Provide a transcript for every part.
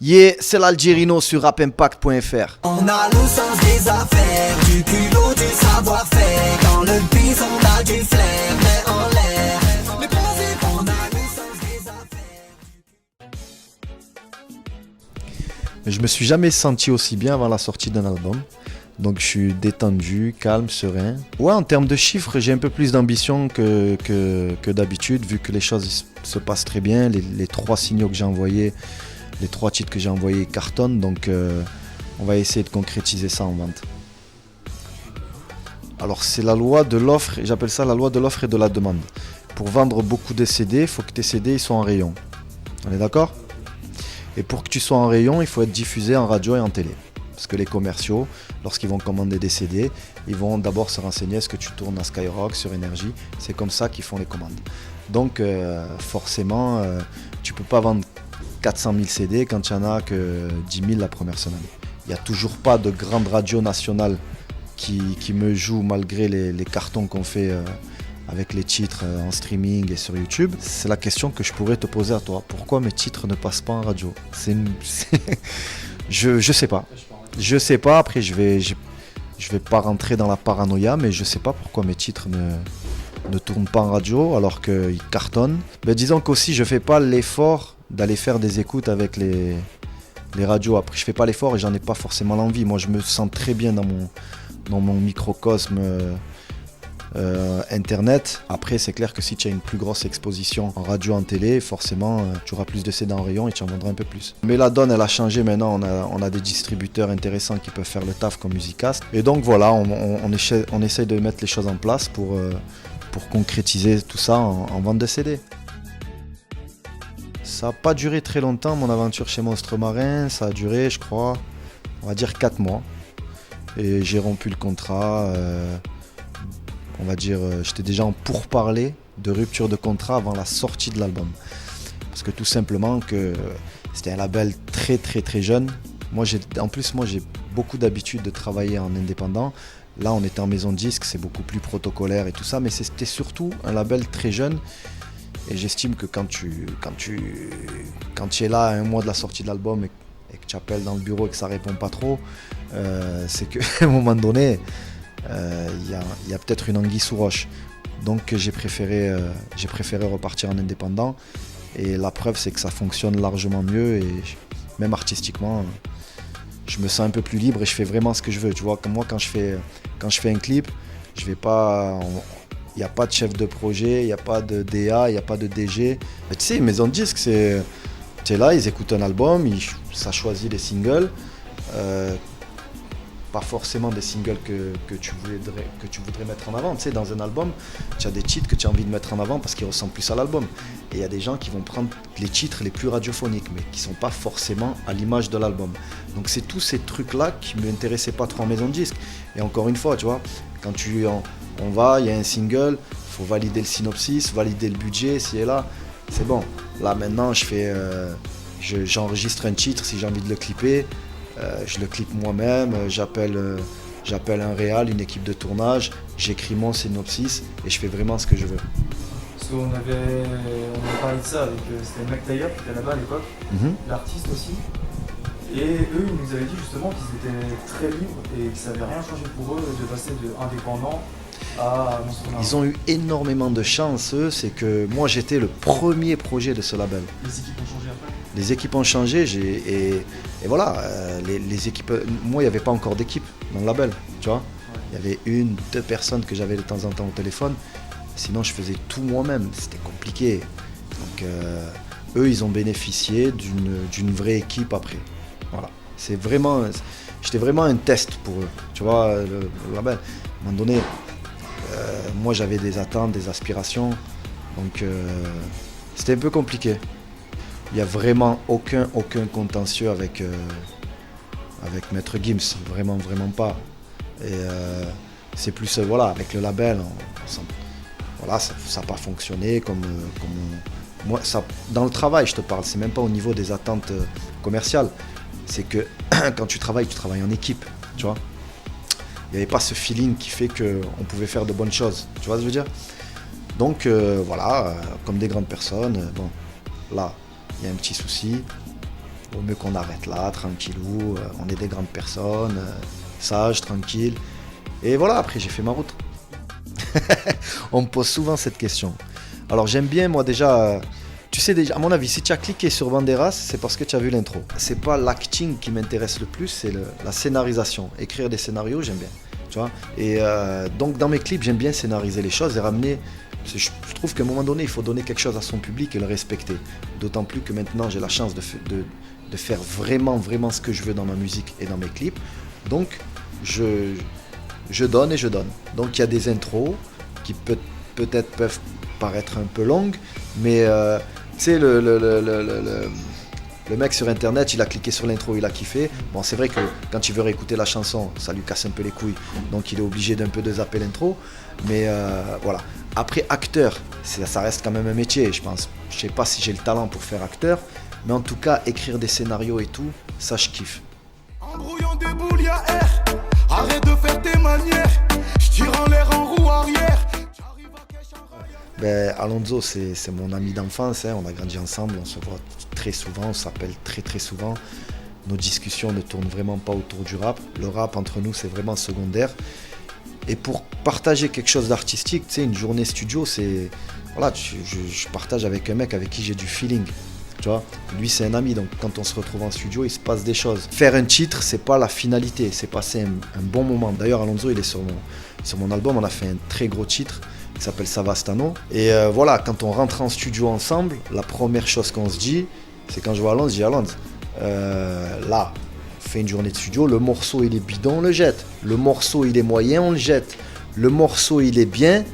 Yeah, c'est l'Algérino sur rapimpact.fr. On a le sens des affaires, du culot, du savoir-faire. Dans le biz, on a du flair, mais en l'air. Mais principe, on a le sens des affaires. Je me suis jamais senti aussi bien avant la sortie d'un album. Donc je suis détendu, calme, serein. Ouais, en termes de chiffres, j'ai un peu plus d'ambition que d'habitude, vu que les choses se passent très bien. Les 3 signaux que j'ai envoyés, les 3 titres que j'ai envoyés cartonnent. Donc on va essayer de concrétiser ça en vente. Alors c'est la loi de l'offre, j'appelle ça la loi de l'offre et de la demande. Pour vendre beaucoup de CD, il faut que tes CD ils soient en rayon. On est d'accord ? Et pour que tu sois en rayon, il faut être diffusé en radio et en télé. Parce que les commerciaux, lorsqu'ils vont commander des CD, ils vont d'abord se renseigner est-ce que tu tournes à Skyrock, sur Énergie. C'est comme ça qu'ils font les commandes. Donc forcément, tu ne peux pas vendre 400 000 CD quand il n'y en a que 10 000 la première semaine. Il n'y a toujours pas de grande radio nationale qui me joue malgré les cartons qu'on fait avec les titres en streaming et sur YouTube. C'est la question que je pourrais te poser à toi. Pourquoi mes titres ne passent pas en radio ? Je sais pas. Je sais pas, après je vais pas rentrer dans la paranoïa, mais je sais pas pourquoi mes titres ne tournent pas en radio alors qu'ils cartonnent. Mais disons qu'aussi je fais pas l'effort d'aller faire des écoutes avec les radios. Après je fais pas l'effort et j'en ai pas forcément l'envie. Moi je me sens très bien dans mon microcosme internet. Après c'est clair que si tu as une plus grosse exposition en radio, en télé, forcément tu auras plus de CD en rayon et tu en vendras un peu plus. Mais la donne elle a changé maintenant, on a des distributeurs intéressants qui peuvent faire le taf comme Musicast. Et donc voilà, on essaie de mettre les choses en place pour concrétiser tout ça en vente de CD. Ça n'a pas duré très longtemps mon aventure chez Monstre Marin, ça a duré je crois, on va dire 4 mois. Et j'ai rompu le contrat. On va dire, j'étais déjà en pourparlers de rupture de contrat avant la sortie de l'album. Parce que tout simplement que c'était un label très très très jeune. En plus, j'ai beaucoup d'habitude de travailler en indépendant. Là, on était en maison de disque, c'est beaucoup plus protocolaire et tout ça. Mais c'était surtout un label très jeune. Et j'estime que quand tu es là à un mois de la sortie de l'album et que tu appelles dans le bureau et que ça répond pas trop, c'est qu'à un moment donné... Il y a peut-être une anguille sous roche. Donc j'ai préféré repartir en indépendant. Et la preuve c'est que ça fonctionne largement mieux. Et même artistiquement, je me sens un peu plus libre et je fais vraiment ce que je veux. Tu vois, comme moi quand je fais un clip, je vais pas... Il n'y a pas de chef de projet, il n'y a pas de DA, il n'y a pas de DG. Mais tu sais, maison de disque, tu es là, ils écoutent un album, ça choisit les singles. Pas forcément des singles que tu voudrais mettre en avant. Tu sais, dans un album, tu as des titres que tu as envie de mettre en avant parce qu'ils ressemblent plus à l'album. Et il y a des gens qui vont prendre les titres les plus radiophoniques, mais qui ne sont pas forcément à l'image de l'album. Donc c'est tous ces trucs-là qui ne m'intéressaient pas trop en maison de disque. Et encore une fois, tu vois, quand on va, il y a un single, il faut valider le synopsis, valider le budget, ci et là. C'est bon. Là maintenant, j'enregistre un titre si j'ai envie de le clipper. Je le clip moi-même, j'appelle un réal, une équipe de tournage, j'écris mon synopsis et je fais vraiment ce que je veux. Parce qu'on avait parlé de ça avec c'était Mac Taylor qui était là-bas à l'époque, l'artiste aussi. Et eux, ils nous avaient dit justement qu'ils étaient très libres et que ça n'avait rien changé pour eux de passer de indépendant à Monstre Marin. Ils ont eu énormément de chance, eux, c'est que moi j'étais le premier projet de ce label. Les équipes ont changé après ? Les équipes ont changé et voilà, les équipes, moi il n'y avait pas encore d'équipe dans le label, tu vois. Il y avait 1-2 personnes que j'avais de temps en temps au téléphone, sinon je faisais tout moi-même, c'était compliqué. Donc eux ils ont bénéficié d'une vraie équipe après. Voilà. J'étais vraiment un test pour eux, tu vois, le label. À un moment donné, moi j'avais des attentes, des aspirations, donc c'était un peu compliqué. Il n'y a vraiment aucun contentieux avec Maître Gims, vraiment pas. Et c'est plus voilà, avec le label, voilà, ça n'a pas fonctionné comme moi. Dans le travail, je te parle, c'est même pas au niveau des attentes commerciales. C'est que quand tu travailles en équipe, tu vois. Il n'y avait pas ce feeling qui fait qu'on pouvait faire de bonnes choses, tu vois ce que je veux dire. Donc voilà, comme des grandes personnes, bon, là. Il y a un petit souci, Vaut mieux qu'on arrête là, tranquillou, on est des grandes personnes, sages, tranquilles. Et voilà, après j'ai fait ma route. On me pose souvent cette question. Alors j'aime bien, moi déjà, tu sais déjà, à mon avis, si tu as cliqué sur Banderas, c'est parce que tu as vu l'intro. C'est pas l'acting qui m'intéresse le plus, c'est la scénarisation. Écrire des scénarios, j'aime bien. Tu vois. Et donc dans mes clips, j'aime bien scénariser les choses et ramener. Je trouve qu'à un moment donné, il faut donner quelque chose à son public et le respecter. D'autant plus que maintenant, j'ai la chance de faire vraiment, vraiment ce que je veux dans ma musique et dans mes clips. Donc, je donne et je donne. Donc, il y a des intros qui peut-être peuvent paraître un peu longues, mais tu sais, le mec sur internet, il a cliqué sur l'intro, il a kiffé. Bon, c'est vrai que quand il veut réécouter la chanson, ça lui casse un peu les couilles, donc il est obligé d'un peu de zapper l'intro. Mais voilà. Après, acteur, ça reste quand même un métier, je pense. Je sais pas si j'ai le talent pour faire acteur, mais en tout cas, écrire des scénarios et tout, ça je kiffe. Embrouillant des boules, y'a air. Arrête de faire tes manières. Je tire en l'air en roue arrière. Ben, Alonso, c'est mon ami d'enfance, hein. On a grandi ensemble, on se voit très souvent, on s'appelle très très souvent. Nos discussions ne tournent vraiment pas autour du rap. Le rap entre nous, c'est vraiment secondaire. Et pour partager quelque chose d'artistique, tu sais, une journée studio, c'est... Voilà, je partage avec un mec avec qui j'ai du feeling. Tu vois, lui c'est un ami, donc quand on se retrouve en studio, il se passe des choses. Faire un titre, c'est pas la finalité, c'est passer un bon moment. D'ailleurs, Alonso, il est sur mon album, on a fait un très gros titre qui s'appelle Savastano. Et voilà, quand on rentre en studio ensemble, la première chose qu'on se dit, c'est quand je vois Alonso, je dis Alonso, là, on fait une journée de studio, le morceau il est bidon, on le jette. Le morceau il est moyen, on le jette. Le morceau il est bien,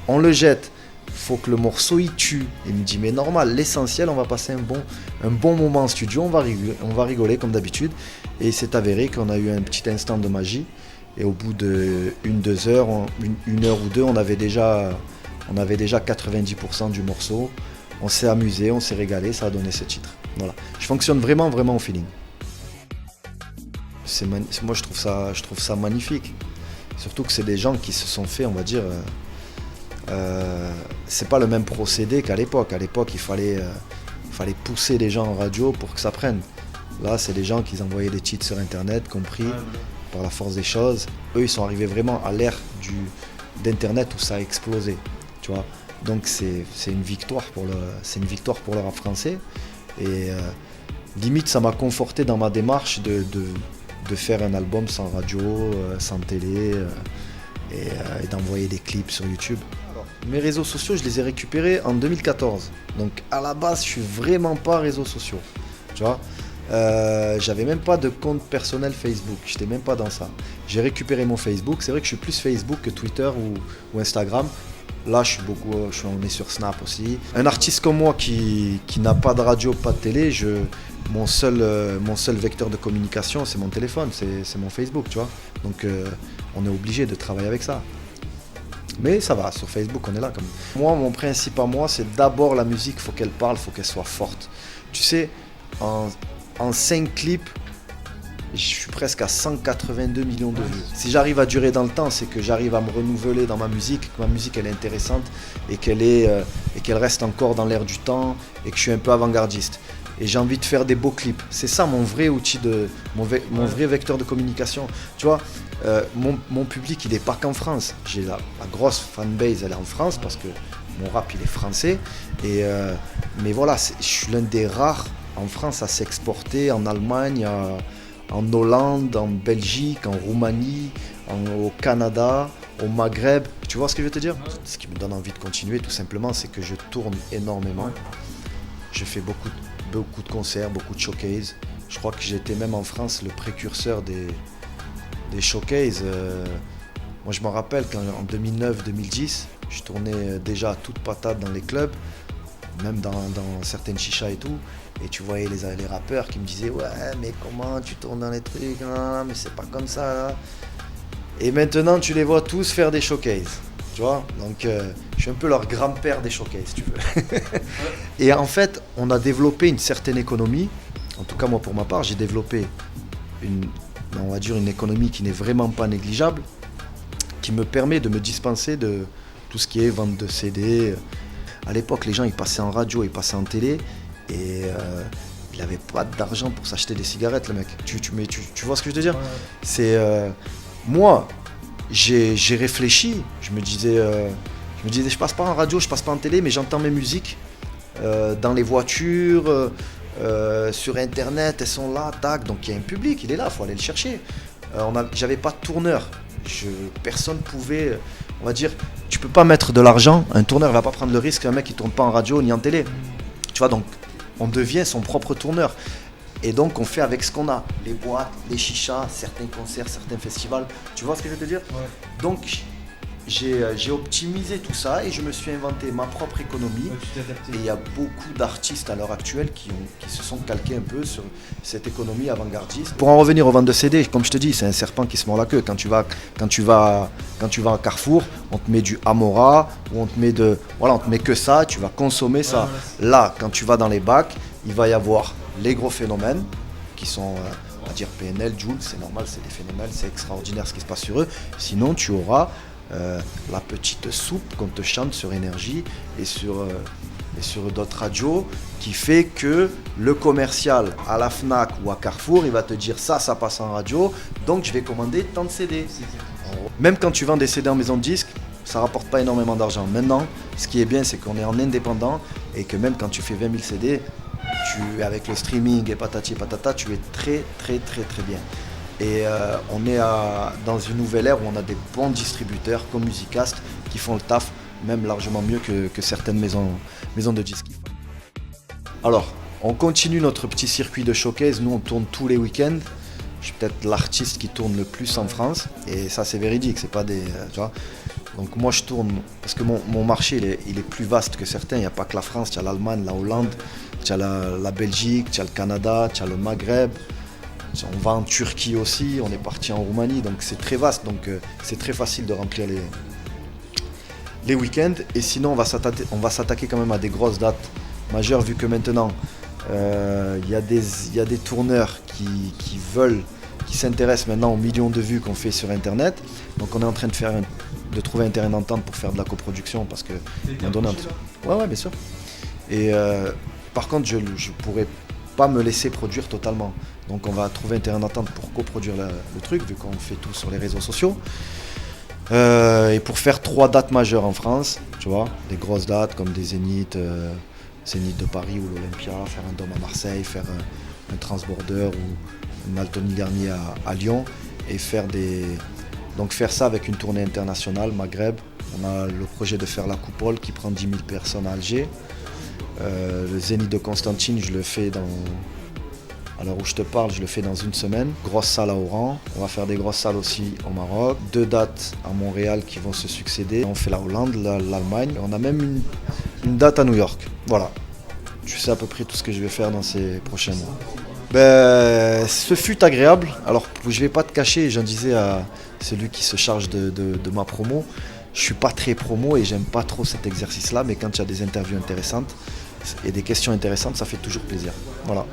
on le jette. Faut que le morceau il tue. Il me dit mais normal, l'essentiel, on va passer un bon moment en studio, on va rigoler comme d'habitude. Et il s'est avéré qu'on a eu un petit instant de magie. Et au bout de 1-2 heures, une heure ou deux, on avait déjà 90% du morceau. On s'est amusé, on s'est régalé, ça a donné ce titre. Voilà. Je fonctionne vraiment, vraiment au feeling. Moi je trouve ça magnifique. Surtout que c'est des gens qui se sont fait, on va dire, c'est pas le même procédé qu'à l'époque. À l'époque, il fallait pousser les gens en radio pour que ça prenne. Là, c'est des gens qui envoyaient des titres sur internet, compris par la force des choses. Eux, ils sont arrivés vraiment à l'ère d'internet où ça a explosé. Tu vois. Donc c'est une victoire pour le rap français. Et limite, ça m'a conforté dans ma démarche de faire un album sans radio, sans télé et d'envoyer des clips sur YouTube. Alors, mes réseaux sociaux, je les ai récupérés en 2014. Donc à la base, je suis vraiment pas réseaux sociaux. Tu vois, j'avais même pas de compte personnel Facebook. J'étais même pas dans ça. J'ai récupéré mon Facebook. C'est vrai que je suis plus Facebook que Twitter ou Instagram. Là, on est sur Snap aussi. Un artiste comme moi qui n'a pas de radio, pas de télé, mon seul vecteur de communication, c'est mon téléphone, c'est mon Facebook, tu vois. Donc, on est obligé de travailler avec ça. Mais ça va, sur Facebook, on est là quand même. Moi, mon principe à moi, c'est d'abord la musique, il faut qu'elle parle, il faut qu'elle soit forte. Tu sais, en 5 clips, je suis presque à 182 millions de vues. Si j'arrive à durer dans le temps, c'est que j'arrive à me renouveler dans ma musique, que ma musique elle est intéressante et qu'elle reste encore dans l'air du temps et que je suis un peu avant-gardiste. Et j'ai envie de faire des beaux clips. C'est ça mon vrai outil, mon vrai vecteur de communication. Tu vois, mon public, il n'est pas qu'en France. J'ai la grosse fanbase, elle est en France parce que mon rap, il est français. Mais voilà, je suis l'un des rares en France à s'exporter, en Allemagne, en Hollande, en Belgique, en Roumanie, au Canada, au Maghreb. Tu vois ce que je veux te dire? Ce qui me donne envie de continuer, tout simplement, c'est que je tourne énormément. Je fais beaucoup de concerts, beaucoup de showcases. Je crois que j'étais même en France le précurseur des showcases. Moi, je me rappelle qu'en 2009-2010, je tournais déjà à toute patate dans les clubs, même dans certaines chichas et tout. Et tu voyais les rappeurs qui me disaient « Ouais, mais comment tu tournes dans les trucs? Non, mais c'est pas comme ça, là. » Et maintenant, tu les vois tous faire des showcases. Tu vois? Donc, je suis un peu leur grand-père des showcases, si tu veux. Et en fait, on a développé une certaine économie. En tout cas, moi, pour ma part, j'ai développé on va dire une économie qui n'est vraiment pas négligeable, qui me permet de me dispenser de tout ce qui est vente de CD. À l'époque, les gens, ils passaient en radio, ils passaient en télé. Et il avait pas d'argent pour s'acheter des cigarettes, le mec. Tu vois ce que je veux dire? Ouais. C'est moi, j'ai réfléchi. Je me disais, je passe pas en radio, je passe pas en télé, mais j'entends mes musiques dans les voitures, sur internet, elles sont là, tac. Donc il y a un public, il est là, faut aller le chercher. J'avais pas de tourneur. Personne pouvait, on va dire, tu peux pas mettre de l'argent. Un tourneur va pas prendre le risque, un mec qui tourne pas en radio ni en télé. Tu vois, donc on devient son propre tourneur. Et donc on fait avec ce qu'on a, les boîtes, les chichas, certains concerts, certains festivals. Tu vois ce que je veux te dire? Ouais. Donc j'ai optimisé tout ça et je me suis inventé ma propre économie. Ouais, tu t'es adapté. Et il y a beaucoup d'artistes à l'heure actuelle qui se sont calqués un peu sur cette économie avant-gardiste. Pour en revenir aux ventes de CD, comme je te dis, c'est un serpent qui se mord la queue. Quand tu vas à Carrefour, on te met du Amora, ou on te met que ça, tu vas consommer ça. Ouais, Là, quand tu vas dans les bacs, il va y avoir les gros phénomènes qui sont, on va dire PNL, Joule, c'est normal, c'est des phénomènes, c'est extraordinaire ce qui se passe sur eux. Sinon, tu auras la petite soupe qu'on te chante sur Énergie et sur d'autres radios qui fait que le commercial à la Fnac ou à Carrefour, il va te dire ça passe en radio, donc je vais commander tant de CD. Même quand tu vends des CD en maison de disques, ça rapporte pas énormément d'argent. Maintenant, ce qui est bien, c'est qu'on est en indépendant et que même quand tu fais 20 000 CD, avec le streaming et patati et patata, tu es très très très très bien. Et on est dans une nouvelle ère où on a des bons distributeurs comme Musicast qui font le taf même largement mieux que certaines maisons de disques. Alors, on continue notre petit circuit de showcase. Nous, on tourne tous les week-ends. Je suis peut-être l'artiste qui tourne le plus en France. Et ça, c'est véridique. C'est pas des, tu vois. Donc moi, je tourne parce que mon marché, il est plus vaste que certains. Il n'y a pas que la France. Tu as l'Allemagne, la Hollande, tu as la Belgique, tu as le Canada, tu as le Maghreb. On va en Turquie aussi, on est parti en Roumanie, donc c'est très vaste, donc c'est très facile de remplir les week-ends. Et sinon, on va s'attaquer quand même à des grosses dates majeures, vu que maintenant, il y a des tourneurs qui s'intéressent maintenant aux millions de vues qu'on fait sur Internet. Donc on est en train de trouver un terrain d'entente pour faire de la coproduction, parce que... Ouais, bien sûr. Et par contre, je pourrais pas me laisser produire totalement. Donc on va trouver un terrain d'entente pour coproduire le truc, vu qu'on fait tout sur les réseaux sociaux. Et pour faire 3 dates majeures en France, tu vois, des grosses dates comme des Zénith de Paris ou l'Olympia, faire un Dôme à Marseille, faire un Transborder ou une Altony Garnier à Lyon, et faire ça avec une tournée internationale, Maghreb. On a le projet de faire la Coupole qui prend 10 000 personnes à Alger. Le Zénith de Constantine, je le fais à l'heure où je te parle, je le fais dans une semaine. Grosse salle à Oran. On va faire des grosses salles aussi au Maroc. 2 dates à Montréal qui vont se succéder. On fait la Hollande, l'Allemagne. On a même une date à New York. Voilà. Tu sais à peu près tout ce que je vais faire dans ces prochains mois. Ce fut agréable. Alors, je vais pas te cacher, j'en disais à celui qui se charge de ma promo. Je suis pas très promo et j'aime pas trop cet exercice-là, mais quand il y a des interviews intéressantes et des questions intéressantes, ça fait toujours plaisir. Voilà.